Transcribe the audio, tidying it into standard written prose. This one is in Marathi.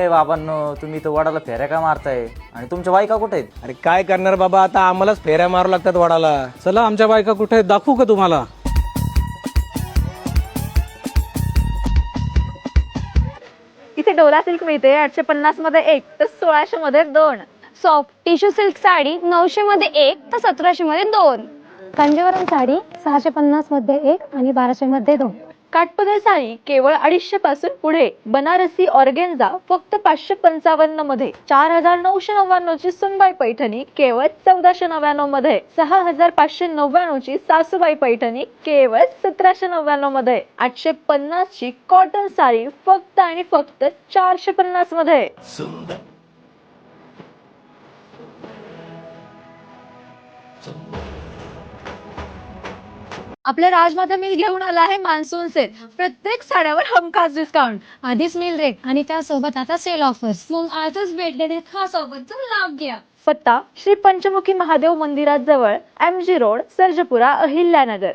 काय बाबांनो, तुम्ही तर वडाला फेऱ्या का मारताय आणि तुमच्या बायका कुठे आहेत? अरे काय करणार बाबा, आता आम्हालाच फेऱ्या मारू लागतात वडाला. चला आमच्या बायका कुठे आहेत दाखवू का तुम्हाला? इथे डोला सिल्क मिळते 850 मध्ये एक तर 1600 मध्ये दोन. सॉफ्ट टिश्यू सिल्क साडी 900 मध्ये एक तर 1700 मध्ये दोन. कांजीवरम साडी 650 मध्ये एक आणि 1200 मध्ये दोन. काठपदर साडी केवळ 250 पासून पुढे. बनारसी ऑर्गेन्झा फक्त 555 मध्ये. 4999 ची सुनबाई पैठणी केवळ 1499 मध्ये. 6599 ची सासूबाई पैठणी केवळ 1799 मध्ये. 850 ची कॉटन साडी फक्त आणि फक्त 450 मध्ये. आपल्या राजमाता मिल घेऊन आला आहे मान्सून सेल. प्रत्येक साड्यावर हमखास डिस्काउंट. आधीच मिल रेट आणि त्यासोबत आता सेल ऑफर्स. मग आजच भेटलेले खास ऑफरचा लाभ घ्या. पत्ता श्री पंचमुखी महादेव मंदिरात जवळ MG रोड, सर्जपुरा, अहिल्यानगर.